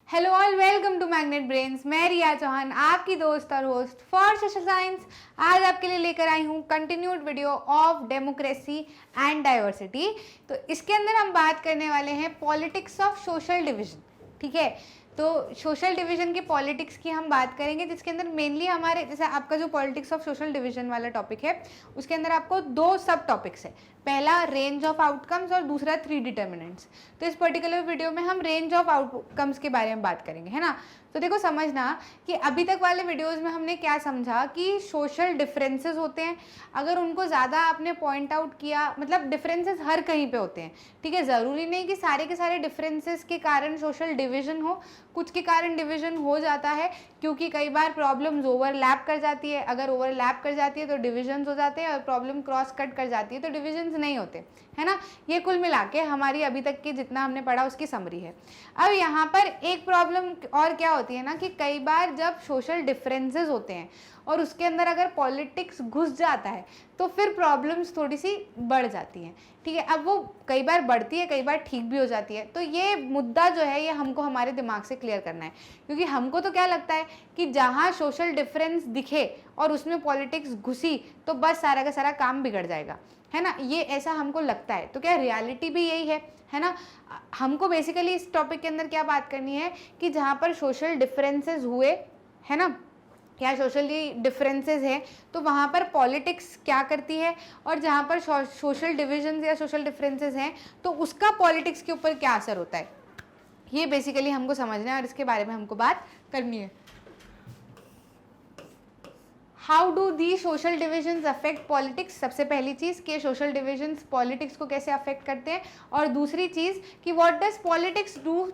Hello all, welcome to magnet brains. मैं रिया चौहान, आपकी दोस्त और होस्ट फॉर सोशल साइंस। आज आपके लिए लेकर आई हूँ continued video of democracy and diversity. तो इसके अंदर हम बात करने वाले हैं पॉलिटिक्स ऑफ सोशल डिवीजन। ठीक है, तो सोशल डिवीजन की पॉलिटिक्स की हम बात करेंगे, जिसके अंदर मेनली हमारे जैसे आपका जो पॉलिटिक्स ऑफ सोशल डिवीजन वाला टॉपिक है उसके अंदर आपको दो सब टॉपिक्स है। पहला रेंज ऑफ आउटकम्स और दूसरा 3 डिटर्मिनेंट्स। तो इस पर्टिकुलर वीडियो में हम रेंज ऑफ आउटकम्स के बारे में बात करेंगे, है ना। तो देखो समझना कि अभी तक वाले वीडियोस में हमने क्या समझा कि सोशल डिफरेंसेस होते हैं। अगर उनको ज़्यादा आपने पॉइंट आउट किया, मतलब डिफरेंसेस हर कहीं पे होते हैं, ठीक है। ज़रूरी नहीं कि सारे के सारे डिफरेंसेस के कारण सोशल डिवीजन हो, कुछ के कारण डिवीजन हो जाता है, क्योंकि कई बार प्रॉब्लम्स ओवरलैप कर जाती है। अगर ओवरलैप कर जाती है तो डिविजन्स हो जाते हैं, और प्रॉब्लम क्रॉस कट कर जाती है तो डिविजन्स नहीं होते, है ना। ये कुल मिला के हमारी अभी तक की जितना हमने पढ़ा उसकी समरी है। अब यहाँ पर एक प्रॉब्लम और क्या होती है ना, कि कई बार जब सोशल डिफरेंसेस होते हैं और उसके अंदर अगर पॉलिटिक्स घुस जाता है तो फिर प्रॉब्लम्स थोड़ी सी बढ़ जाती हैं, ठीक है। अब वो कई बार बढ़ती है, कई बार ठीक भी हो जाती है। तो ये मुद्दा जो है ये हमको हमारे दिमाग से क्लियर करना है, क्योंकि हमको तो क्या लगता है कि जहाँ सोशल डिफरेंस दिखे और उसमें पॉलिटिक्स घुसी तो बस सारा का सारा काम बिगड़ जाएगा, है ना। ये ऐसा हमको लगता है। तो क्या रियलिटी भी यही है ना। हमको बेसिकली इस टॉपिक के अंदर क्या बात करनी है कि जहाँ पर सोशल डिफरेंसेस हुए, है ना, क्या सोशली डिफरेंसेस हैं, तो वहाँ पर पॉलिटिक्स क्या करती है, और जहाँ पर सोशल डिविजन्स या सोशल डिफरेंसेस हैं तो उसका पॉलिटिक्स के ऊपर क्या असर होता है, ये बेसिकली हमको समझना है और इसके बारे में हमको बात करनी है। How do the social divisions affect politics. सबसे पहली चीज़ कि सोशल डिविजन्स पॉलिटिक्स को कैसे अफेक्ट करते हैं, और दूसरी चीज़ कि what does politics do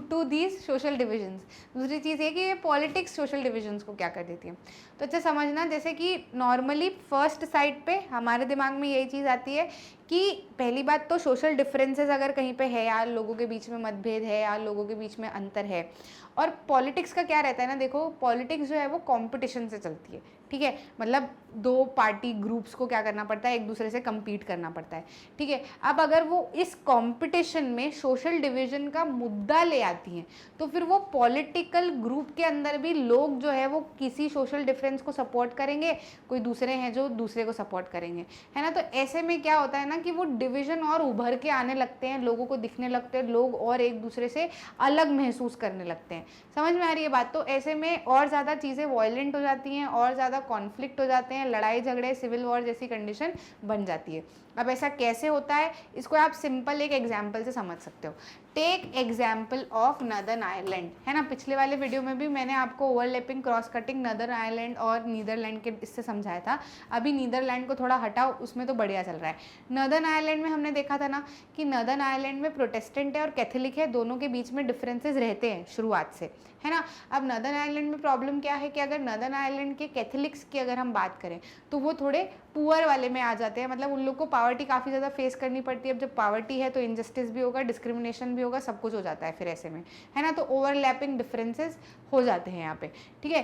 to these social divisions. दूसरी चीज़ ये कि ये पॉलिटिक्स सोशल डिविजन्स को क्या कर देती है। तो अच्छा समझना, जैसे कि नॉर्मली फर्स्ट साइड पे हमारे दिमाग में यही चीज़ आती है कि पहली बात तो सोशल डिफरेंसेस अगर कहीं पे है यार, लोगों के बीच में मतभेद है यार, लोगों के बीच में अंतर है। और पॉलिटिक्स का क्या रहता है ना, देखो पॉलिटिक्स जो है वो कंपटीशन से चलती है, ठीक है। मतलब दो पार्टी ग्रुप्स को क्या करना पड़ता है, एक दूसरे से compete करना पड़ता है, ठीक है। अब अगर वो इस कंपटीशन में सोशल डिवीजन का मुद्दा ले आती हैं तो फिर वो पॉलिटिकल ग्रुप के अंदर भी लोग जो है वो किसी सोशल डिफरेंस को सपोर्ट करेंगे, कोई दूसरे हैं जो दूसरे को सपोर्ट करेंगे, है ना। तो ऐसे में क्या होता है ना कि वो डिवीजन और उभर के आने लगते हैं, लोगों को दिखने लगते हैं, लोग और एक दूसरे से अलग महसूस करने लगते हैं। समझ में आ रही है बात। तो ऐसे में और ज़्यादा चीज़ें वायलेंट हो जाती हैं, और ज़्यादा कॉन्फ्लिक्ट हो जाते हैं, लड़ाई झगड़े, सिविल वॉर जैसी कंडीशन बन जाती है। अब ऐसा कैसे होता है, इसको आप सिंपल एक एग्जाम्पल से समझ सकते हो। Take example of northern Ireland, है ना। पिछले वाले वीडियो में भी मैंने आपको overlapping cross cutting northern Ireland और नीदरलैंड के इससे समझाया था। अभी नीदरलैंड को थोड़ा हटाओ, उसमें तो बढ़िया चल रहा है। नदर्न आयरलैंड में हमने देखा था ना कि नदर्न आयरलैंड में प्रोटेस्टेंट है और कैथोलिक है, दोनों के बीच में डिफरेंसेस रहते हैं शुरुआत से, है ना। अब नदर्न आयरलैंड में प्रॉब्लम क्या है कि अगर नदर्न आयरलैंड के कैथोलिक्स की अगर हम बात करें तो वो थोड़े पुअर वाले में आ जाते हैं, मतलब उन लोग को पावर्टी काफ़ी ज़्यादा फेस करनी पड़ती है। अब जब पावर्टी है तो इनजस्टिस भी होगा, डिस्क्रिमिनेशन भी होगा, सब कुछ हो जाता है फिर ऐसे में, है ना। तो ओवरलैपिंग डिफरेंसेस हो जाते हैं यहाँ पे, ठीक है।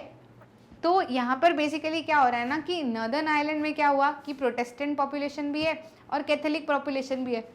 तो यहाँ पर बेसिकली क्या हो रहा है ना कि नदर्न आयरलैंड में क्या हुआ कि प्रोटेस्टेंट पॉपुलेशन भी है और कैथोलिक पॉपुलेशन भी है।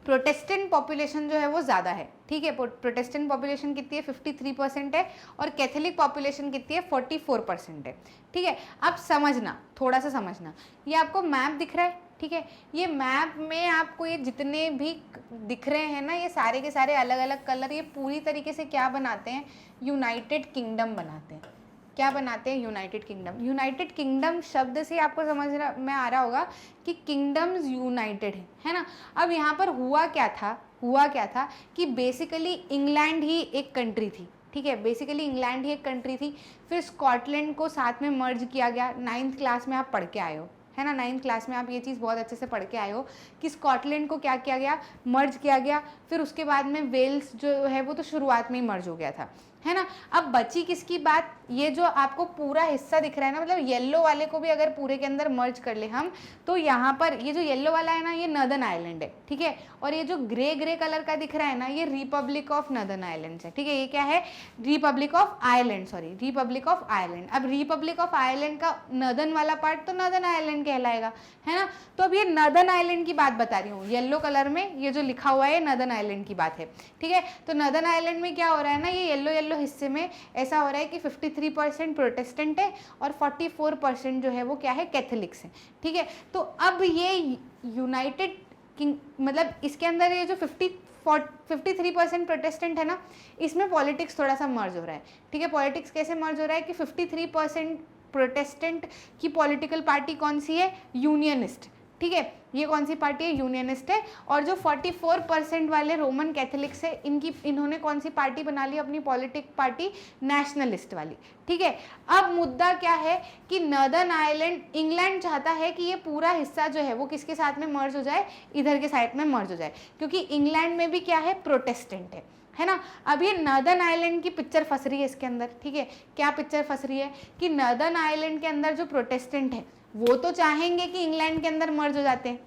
प्रोटेस्टेंट पॉपुलेशन जो है वो ज़्यादा है, ठीक है। प्रोटेस्टेंट पॉपुलेशन कितनी है, 53% है, और कैथोलिक पॉपुलेशन कितनी है, 44% है, ठीक है। अब समझना, थोड़ा सा समझना, ये आपको मैप दिख रहा है, ठीक है। ये मैप में आपको ये जितने भी दिख रहे हैं ना, ये सारे के सारे अलग अलग कलर, ये पूरी तरीके से क्या बनाते हैं, यूनाइटेड किंगडम बनाते हैं। क्या बनाते हैं, यूनाइटेड किंगडम। यूनाइटेड किंगडम शब्द से आपको समझ में आ रहा होगा कि किंगडम्स यूनाइटेड है ना। अब यहाँ पर हुआ क्या था कि बेसिकली इंग्लैंड ही एक कंट्री थी, ठीक है। बेसिकली इंग्लैंड ही एक कंट्री थी, फिर स्कॉटलैंड को साथ में मर्ज किया गया। 9th क्लास में आप पढ़ के आए हो, है ना। 9th क्लास में आप ये चीज़ बहुत अच्छे से पढ़ के आए हो कि स्कॉटलैंड को क्या किया गया, मर्ज किया गया। फिर उसके बाद में वेल्स जो है वो तो शुरुआत में ही मर्ज हो गया था, है ना। अब बची किसकी बात, ये जो आपको पूरा हिस्सा दिख रहा है ना, मतलब येलो वाले को भी अगर पूरे के अंदर मर्ज कर ले हम, तो यहाँ पर ये जो येलो वाला है ना, ये नदर्न आइलैंड है, ठीक है। और ये जो ग्रे कलर का दिख रहा है ना, ये रिपब्लिक ऑफ नदर्न आइलैंड है, ठीक है। ये क्या है, Republic of Ireland, sorry, Republic of Ireland. अब रिपब्लिक ऑफ आयरलैंड का नदर्न वाला पार्ट तो नदर्न आयरलैंड के कहलाएगा, है ना। तो अब ये नर्दर्न आइलैंड की बात बता रही हूँ, येलो कलर में ये जो लिखा हुआ है नर्दर्न आइलैंड की बात है, ठीक है। तो नर्दर्न आइलैंड में क्या हो रहा है ना, ये येलो येलो हिस्से में ऐसा हो रहा है कि 53% प्रोटेस्टेंट है और 44% जो है वो क्या है, कैथोलिक्स है, ठीक है। तो अब ये यूनाइटेड किंग मतलब इसके अंदर ये जो 53% प्रोटेस्टेंट है ना, इसमें पॉलिटिक्स थोड़ा सा मर्ज हो रहा है, ठीक है। पॉलिटिक्स कैसे मर्ज हो रहा है कि 53% प्रोटेस्टेंट की पॉलिटिकल पार्टी कौन सी है, यूनियनिस्ट, ठीक है। ये कौन सी पार्टी है, यूनियनिस्ट है। और जो 44% वाले रोमन कैथोलिक्स है, इन्होंने कौन सी पार्टी बना ली अपनी पॉलिटिक पार्टी, नेशनलिस्ट वाली, ठीक है। अब मुद्दा क्या है कि नर्दर्न आयरलैंड, इंग्लैंड चाहता है कि ये पूरा हिस्सा जो है वो किसके साथ में मर्ज हो जाए, इधर के साइड में मर्ज हो जाए, क्योंकि इंग्लैंड में भी क्या है, प्रोटेस्टेंट है ना। अब ये नर्दर्न आयरलैंड की पिक्चर फंस रही है इसके अंदर, ठीक है। क्या पिक्चर फंस रही है कि नर्दर्न आयरलैंड के अंदर जो प्रोटेस्टेंट है वो तो चाहेंगे कि इंग्लैंड के अंदर मर्ज हो जाते हैं,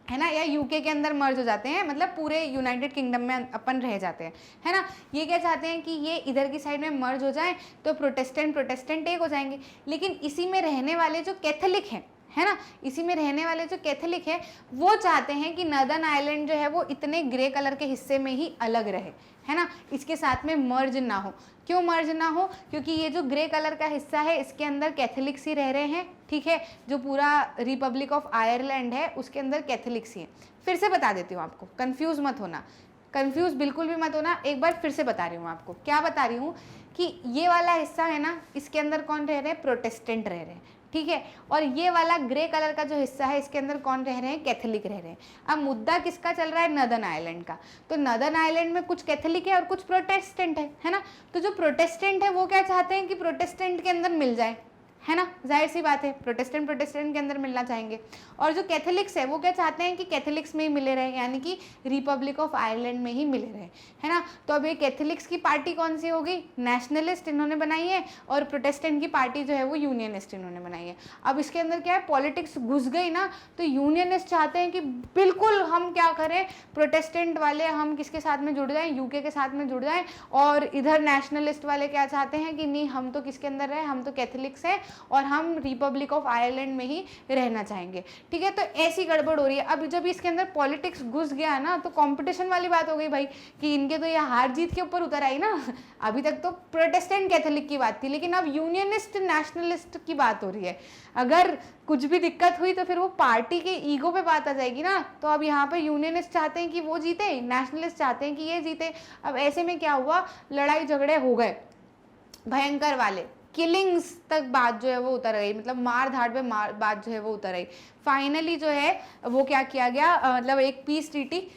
है ना, या यूके के अंदर मर्ज हो जाते हैं, मतलब पूरे यूनाइटेड किंगडम में अपन रह जाते हैं, है ना। ये क्या चाहते हैं कि ये इधर की साइड में मर्ज हो जाए तो प्रोटेस्टेंट एक हो जाएंगे। लेकिन इसी में रहने वाले जो कैथोलिक हैं, है ना, इसी में रहने वाले जो कैथोलिक है वो चाहते हैं कि नर्दर्न आयरलैंड जो है वो इतने ग्रे कलर के हिस्से में ही अलग रहे, है ना, इसके साथ में मर्ज ना हो। क्यों मर्ज ना हो, क्योंकि ये जो ग्रे कलर का हिस्सा है इसके अंदर कैथोलिक्स ही रह रहे हैं, ठीक है। जो पूरा रिपब्लिक ऑफ आयरलैंड है उसके अंदर कैथोलिक्स ही है। फिर से बता देती हूँ आपको, कंफ्यूज मत होना, कंफ्यूज बिल्कुल भी मत होना। एक बार फिर से बता रही हूँ आपको, क्या बता रही हूँ कि ये वाला हिस्सा है ना, इसके अंदर कौन रह रहे हैं, प्रोटेस्टेंट रह रहे हैं, ठीक है। और ये वाला ग्रे कलर का जो हिस्सा है इसके अंदर कौन रह रहे हैं, कैथोलिक रह रहे हैं। अब मुद्दा किसका चल रहा है, नर्दर्न आयरलैंड का। तो नर्दर्न आयरलैंड में कुछ कैथोलिक है और कुछ प्रोटेस्टेंट है ना। तो जो प्रोटेस्टेंट है वो क्या चाहते हैं कि प्रोटेस्टेंट के अंदर मिल जाए, है ना, जाहिर सी बात है, प्रोटेस्टेंट के अंदर मिलना चाहेंगे। और जो कैथोलिक्स है वो क्या चाहते हैं कि कैथोलिक्स में ही मिले रहे, यानी कि रिपब्लिक ऑफ आयरलैंड में ही मिले रहे, है ना। तो अब ये कैथोलिक्स की पार्टी कौन सी होगी, नेशनलिस्ट इन्होंने बनाई है, और प्रोटेस्टेंट की पार्टी जो है वो यूनियनिस्ट इन्होंने बनाई है। अब इसके अंदर क्या है, पॉलिटिक्स घुस गई ना, तो यूनियनिस्ट चाहते हैं कि बिल्कुल हम क्या करें, प्रोटेस्टेंट वाले हम किसके साथ में जुड़ जाएं, यूके के साथ में जुड़ जाएं। और इधर नेशनलिस्ट वाले क्या चाहते हैं कि नहीं, हम तो किसके अंदर रहे, हम तो कैथोलिक्स हैं और हम रिपब्लिक ऑफ आयरलैंड में ही रहना चाहेंगे, ठीक है। तो ऐसी गड़बड़ हो रही है। अब जब इसके अंदर पॉलिटिक्स घुस गया ना, तो कंपटीशन वाली बात हो गई भाई, कि इनके तो ये हार जीत के ऊपर उतर आई ना। अभी तक तो प्रोटेस्टेंट कैथोलिक की बात थी, लेकिन अब यूनियनिस्ट नेशनलिस्ट की बात हो रही है। अगर कुछ भी दिक्कत हुई तो फिर वो पार्टी के ईगो पे बात आ जाएगी ना। तो अब यहाँ पे यूनियनिस्ट चाहते हैं कि वो जीते, नेशनलिस्ट चाहते हैं कि ये जीते। अब ऐसे में क्या हुआ, लड़ाई झगड़े हो गए भयंकर वाले, किलिंग्स तक बात जो है वो उतर गई, मतलब मार धाड़ पे बात जो है वो उतर आई। फाइनली जो है वो क्या किया गया, मतलब एक पीस ट्रीटी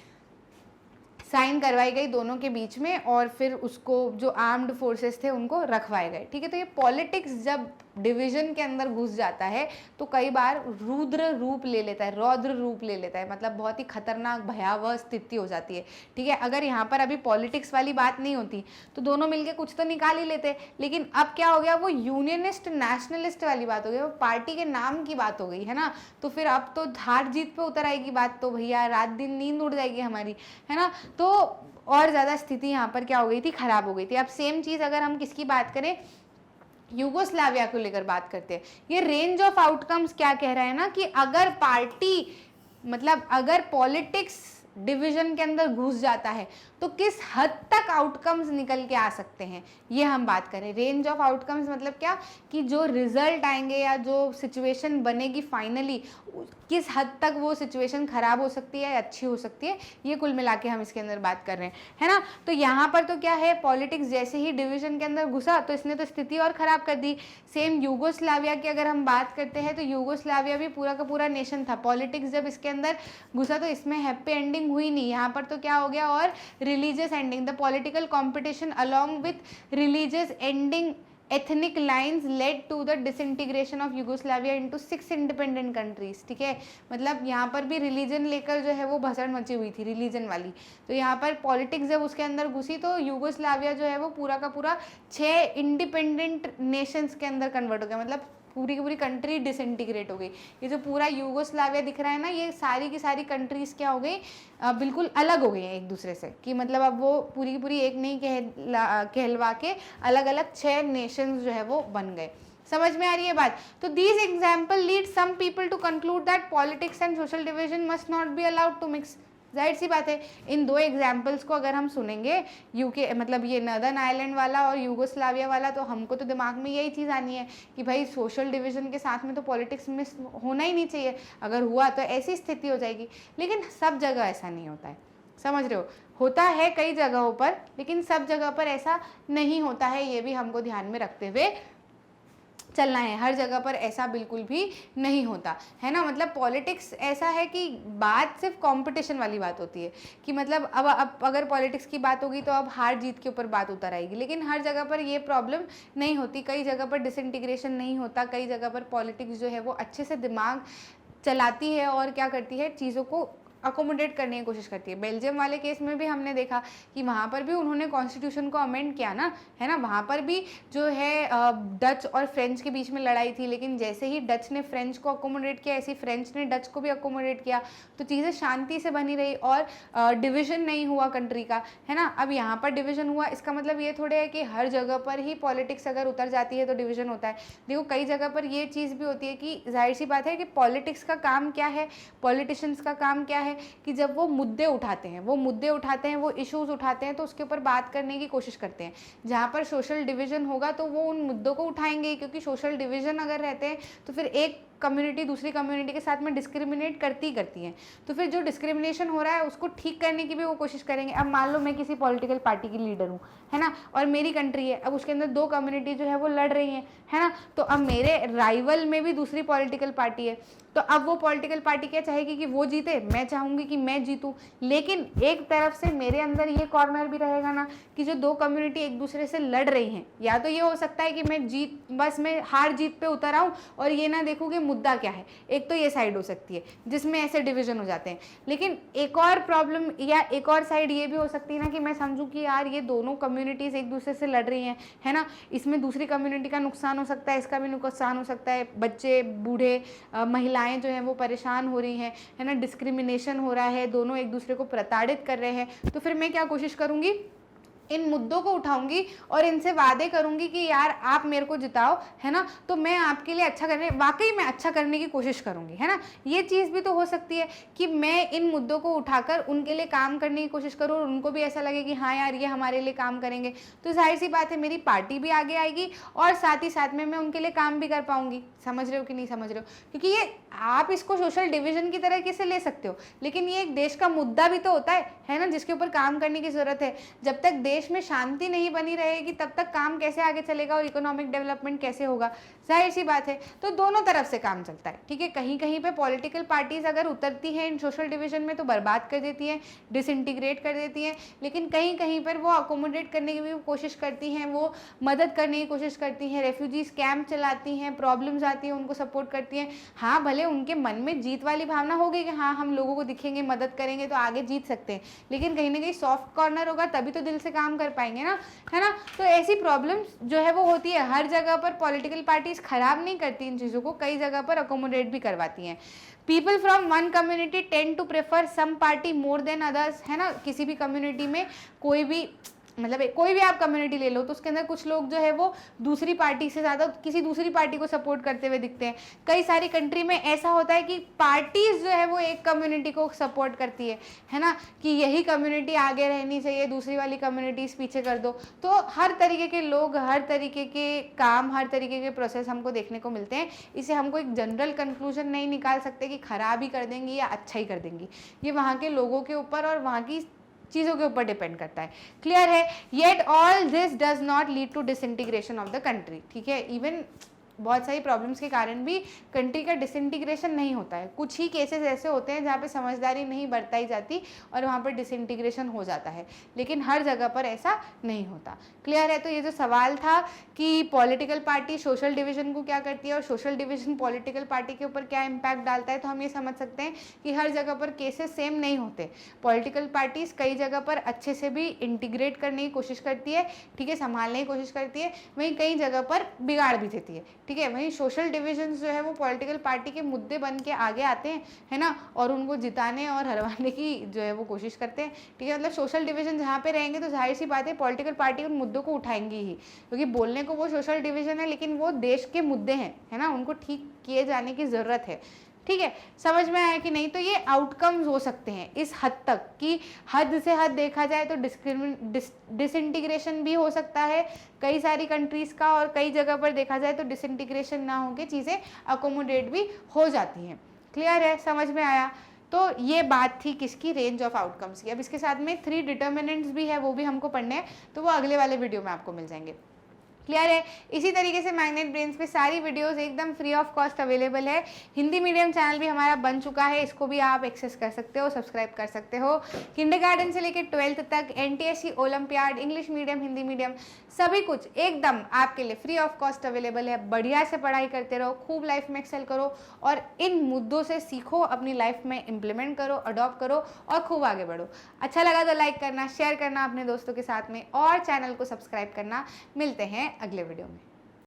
साइन करवाई गई दोनों के बीच में, और फिर उसको जो आर्म्ड फोर्सेस थे उनको रखवाए गए, ठीक है। तो ये पॉलिटिक्स जब डिवीजन के अंदर घुस जाता है तो कई बार रुद्र रूप ले लेता है, रौद्र रूप ले लेता है, मतलब बहुत ही खतरनाक भयावह स्थिति हो जाती है, ठीक है। अगर यहाँ पर अभी पॉलिटिक्स वाली बात नहीं होती तो दोनों मिलके कुछ तो निकाल ही लेते, लेकिन अब क्या हो गया, वो यूनियनिस्ट नेशनलिस्ट वाली बात हो गई, वो पार्टी के नाम की बात हो गई, है ना। तो फिर अब तो हार जीत पे उतर आएगी बात, तो भैया रात दिन नींद उड़ जाएगी हमारी, है ना। तो और ज़्यादा स्थिति यहाँ पर क्या हो गई थी, खराब हो गई थी। अब सेम चीज़ अगर हम किसकी बात करें, यूगोस्लाविया को लेकर बात करते हैं। ये रेंज ऑफ आउटकम्स क्या कह रहा है ना, कि अगर पार्टी मतलब अगर पॉलिटिक्स डिवीजन के अंदर घुस जाता है तो किस हद तक आउटकम्स निकल के आ सकते हैं, ये हम बात करें। रेंज ऑफ आउटकम्स मतलब क्या, कि जो रिजल्ट आएंगे या जो सिचुएशन बनेगी फाइनली, किस हद तक वो सिचुएशन खराब हो सकती है या अच्छी हो सकती है, ये कुल मिला के हम इसके अंदर बात कर रहे हैं, है ना। तो यहाँ पर तो क्या है, पॉलिटिक्स जैसे ही डिवीजन के अंदर घुसा तो इसने तो स्थिति और ख़राब कर दी। सेम यूगोस्लाविया की अगर हम बात करते हैं तो यूगोस्लाविया भी पूरा का पूरा नेशन था, पॉलिटिक्स जब इसके अंदर घुसा तो इसमें हैप्पी एंडिंग हुई नहीं, यहाँ पर तो क्या हो गया, और religious ending, the political competition along with religious ending ethnic lines led to the disintegration of Yugoslavia into 6 independent countries, ठीक है। मतलब यहाँ पर भी रिलीजन लेकर जो है वो भसड़ मची हुई थी, रिलीजन वाली। तो यहाँ पर पॉलिटिक्स जब उसके अंदर घुसी तो यूगोस्लाविया जो है वो पूरा का पूरा 6 इंडिपेंडेंट नेशंस के अंदर कन्वर्ट हो गया, मतलब पूरी की पूरी कंट्री डिसइंटीग्रेट हो गई। ये जो पूरा यूगोस्लाविया दिख रहा है ना, ये सारी की सारी कंट्रीज़ क्या हो गई, बिल्कुल अलग हो गई हैं एक दूसरे से, कि मतलब अब वो पूरी की पूरी एक नहीं कहलवा के अलग अलग 6 नेशंस जो है वो बन गए। समझ में आ रही है बात? तो these example lead some people to conclude that politics and social division must not be allowed to mix. जाहिर सी बात है, इन दो एग्जाम्पल्स को अगर हम सुनेंगे, यूके मतलब ये नर्दर्न आयरलैंड वाला और यूगोस्लाविया वाला, तो हमको तो दिमाग में यही चीज़ आनी है कि भाई सोशल डिवीजन के साथ में तो पॉलिटिक्स में होना ही नहीं चाहिए, अगर हुआ तो ऐसी स्थिति हो जाएगी। लेकिन सब जगह ऐसा नहीं होता है, समझ रहे हो? होता है कई जगहों पर, लेकिन सब जगह पर ऐसा नहीं होता है, ये भी हमको ध्यान में रखते हुए चलना है। हर जगह पर ऐसा बिल्कुल भी नहीं होता है ना। मतलब पॉलिटिक्स ऐसा है कि बात सिर्फ कंपटीशन वाली बात होती है कि मतलब अब अगर पॉलिटिक्स की बात होगी तो अब हार जीत के ऊपर बात उतर आएगी, लेकिन हर जगह पर ये प्रॉब्लम नहीं होती। कई जगह पर डिसइंटीग्रेशन नहीं होता, कई जगह पर पॉलिटिक्स जो है वो अच्छे से दिमाग चलाती है और क्या करती है, चीज़ों को अकोमोडेट करने की कोशिश करती है। बेल्जियम वाले केस में भी हमने देखा कि वहाँ पर भी उन्होंने कॉन्स्टिट्यूशन को अमेंड किया ना, है ना। वहाँ पर भी जो है डच और फ्रेंच के बीच में लड़ाई थी, लेकिन जैसे ही डच ने फ्रेंच को अकोमोडेट किया, ऐसे फ्रेंच ने डच को भी अकोमोडेट किया, तो चीज़ें शांति से बनी रही और डिवीज़न नहीं हुआ कंट्री का, है ना। अब यहाँ पर डिवीज़न हुआ, इसका मतलब ये थोड़े है कि हर जगह पर ही पॉलिटिक्स अगर उतर जाती है तो डिवीज़न होता है। देखो कई जगह पर ये चीज़ भी होती है कि जाहिर सी बात है कि पॉलिटिक्स का काम क्या है, पॉलिटिशियंस का काम क्या है कि जब वो मुद्दे उठाते हैं, वो इश्यूज उठाते हैं, तो उसके ऊपर बात करने की कोशिश करते हैं। जहाँ पर सोशल डिवीजन होगा तो वो उन मुद्दों को उठाएंगे, क्योंकि सोशल डिवीजन अगर रहते हैं तो फिर एक कम्युनिटी दूसरी कम्युनिटी के साथ में डिस्क्रिमिनेट करती है, तो फिर जो डिस्क्रिमिनेशन हो रहा है उसको ठीक करने की भी वो कोशिश करेंगे। अब मान लो मैं किसी पॉलिटिकल पार्टी की लीडर हूँ, है ना, और मेरी कंट्री है, अब उसके अंदर दो कम्युनिटी जो है वो लड़ रही हैं, है ना, तो अब मेरे राइवल में भी दूसरी पॉलिटिकल पार्टी है, तो अब वो पॉलिटिकल पार्टी क्या चाहेगी कि वो जीते, मैं चाहूँगी कि मैं जीतूँ। लेकिन एक तरफ से मेरे अंदर ये कॉर्नर भी रहेगा ना कि जो दो कम्युनिटी एक दूसरे से लड़ रही हैं, या तो ये हो सकता है कि मैं हार जीत पे उतर आऊँ और ये ना देखूँ कि मुद्दा क्या है, एक तो ये साइड हो सकती है जिसमें ऐसे डिवीजन हो जाते हैं। लेकिन एक और प्रॉब्लम या एक और साइड ये भी हो सकती है ना कि मैं समझूं कि यार ये दोनों कम्युनिटीज़ एक दूसरे से लड़ रही हैं, है ना, इसमें दूसरी कम्युनिटी का नुकसान हो सकता है, इसका भी नुकसान हो सकता है, बच्चे बूढ़े महिलाएं जो हैं वो परेशान हो रही हैं, है ना, डिस्क्रिमिनेशन हो रहा है, दोनों एक दूसरे को प्रताड़ित कर रहे हैं। तो फिर मैं क्या कोशिश करूँगी, इन मुद्दों को उठाऊंगी और इनसे वादे करूंगी कि यार आप मेरे को जिताओ, है ना, तो मैं आपके लिए अच्छा करने, वाकई मैं अच्छा करने की कोशिश करूंगी, है ना। ये चीज़ भी तो हो सकती है कि मैं इन मुद्दों को उठाकर उनके लिए काम करने की कोशिश करूँ और उनको भी ऐसा लगे कि हाँ यार ये हमारे लिए काम करेंगे, तो जाहिर सी बात है मेरी पार्टी भी आगे आएगी और साथ ही साथ में मैं उनके लिए काम भी कर पाऊंगी। समझ रहे हो कि नहीं समझ रहे हो? क्योंकि ये आप इसको सोशल डिवीजन की तरह कैसे ले सकते हो, लेकिन ये एक देश का मुद्दा भी तो होता है ना, जिसके ऊपर काम करने की जरूरत है। जब तक देश में शांति नहीं बनी रहेगी तब तक काम कैसे आगे चलेगा और इकोनॉमिक डेवलपमेंट कैसे होगा? जाहिर सी बात है। तो दोनों तरफ से काम चलता है, ठीक है। कहीं कहीं पे पॉलिटिकल पार्टीज अगर उतरती हैं इन सोशल डिवीजन में तो बर्बाद कर देती हैं, डिसइंटीग्रेट कर देती हैं, लेकिन कहीं कहीं पर वो अकोमोडेट करने की भी कोशिश करती हैं, वो मदद करने की कोशिश करती हैं, रेफ्यूजीज कैंप चलाती हैं, प्रॉब्लम्स आती हैं उनको सपोर्ट करती हैं। हाँ भले उनके मन में जीत वाली भावना होगी कि हाँ हम लोगों को दिखेंगे, मदद करेंगे तो आगे जीत सकते हैं, लेकिन कहीं ना कहीं सॉफ्ट कॉर्नर होगा तभी तो दिल से काम कर पाएंगे ना, है ना। तो ऐसी प्रॉब्लम्स जो है वो होती है। हर जगह पर पॉलिटिकल पार्टीज खराब नहीं करती इन चीज़ों को, कई जगह पर अकोमोडेट भी करवाती हैं। People from one community tend to prefer some party more than others, है ना। किसी भी कम्युनिटी में कोई भी मतलब कोई भी आप कम्युनिटी ले लो तो उसके अंदर कुछ लोग जो है वो दूसरी पार्टी से ज़्यादा किसी दूसरी पार्टी को सपोर्ट करते हुए दिखते हैं। कई सारी कंट्री में ऐसा होता है कि पार्टीज जो है वो एक कम्युनिटी को सपोर्ट करती है ना, कि यही कम्युनिटी आगे रहनी चाहिए, दूसरी वाली कम्युनिटीज़ पीछे कर दो। तो हर तरीके के लोग, हर तरीके के काम, हर तरीके के प्रोसेस हमको देखने को मिलते हैं। इसे हमको एक जनरल कंक्लूजन नहीं निकाल सकते कि खराब ही कर देंगी या अच्छा ही कर देंगी, ये वहाँ के लोगों के ऊपर और वहाँ की चीज़ों के ऊपर डिपेंड करता है। क्लियर है? Yet all this does not lead to disintegration of the country, ठीक है। इवन बहुत सारी प्रॉब्लम्स के कारण भी कंट्री का डिसइंटीग्रेशन नहीं होता है। कुछ ही केसेस ऐसे होते हैं जहाँ पे समझदारी नहीं बरताई जाती और वहाँ पर डिसइंटीग्रेशन हो जाता है, लेकिन हर जगह पर ऐसा नहीं होता। क्लियर है? तो ये जो सवाल था कि पॉलिटिकल पार्टी सोशल डिवीजन को क्या करती है और सोशल डिवीजन पॉलिटिकल पार्टी के ऊपर क्या इम्पैक्ट डालता है, तो हम ये समझ सकते हैं कि हर जगह पर केसेस सेम नहीं होते। पॉलिटिकल पार्टीज कई जगह पर अच्छे से भी इंटीग्रेट करने की कोशिश करती है, ठीक है, संभालने की कोशिश करती है, वहीं कई जगह पर बिगाड़ भी देती है, ठीक है। वहीं सोशल डिविजन्स जो है वो पॉलिटिकल पार्टी के मुद्दे बन के आगे आते हैं, है ना, और उनको जिताने और हरवाने की जो है वो कोशिश करते हैं, ठीक है। मतलब सोशल डिवीजन जहाँ पे रहेंगे तो जाहिर सी बात है पॉलिटिकल पार्टी उन मुद्दों को उठाएंगी ही, क्योंकि बोलने को वो सोशल डिवीजन है लेकिन वो देश के मुद्दे हैं, है ना, उनको ठीक किए जाने की ज़रूरत है, ठीक है। समझ में आया कि नहीं? तो ये आउटकम्स हो सकते हैं इस हद तक कि हद से हद देखा जाए तो डिसइंटीग्रेशन भी हो सकता है कई सारी कंट्रीज़ का, और कई जगह पर देखा जाए तो डिसइंटीग्रेशन ना होकर चीज़ें अकोमोडेट भी हो जाती हैं। क्लियर है? समझ में आया? तो ये बात थी किसकी? रेंज ऑफ आउटकम्स की। अब इसके साथ में 3 डिटर्मिनेंट्स भी है, वो भी हमको पढ़ने हैं, तो वो अगले वाले वीडियो में आपको मिल जाएंगे। क्लियर है? इसी तरीके से मैग्नेट ब्रेन्स पे सारी वीडियोस एकदम फ्री ऑफ कॉस्ट अवेलेबल है। हिंदी मीडियम चैनल भी हमारा बन चुका है, इसको भी आप एक्सेस कर सकते हो, सब्सक्राइब कर सकते हो। किंडरगार्टन से लेकर 12th तक NTSC olympiad, English medium, Hindi medium, सभी कुछ एकदम आपके लिए फ्री ऑफ कॉस्ट अवेलेबल है। बढ़िया से पढ़ाई करते रहो, खूब लाइफ में एक्सेल करो और इन मुद्दों से सीखो, अपनी लाइफ में इम्प्लीमेंट करो, अडॉप्ट करो और खूब आगे बढ़ो। अच्छा लगा तो लाइक करना, शेयर करना अपने दोस्तों के साथ में और चैनल को सब्सक्राइब करना। मिलते हैं अगले वीडियो में।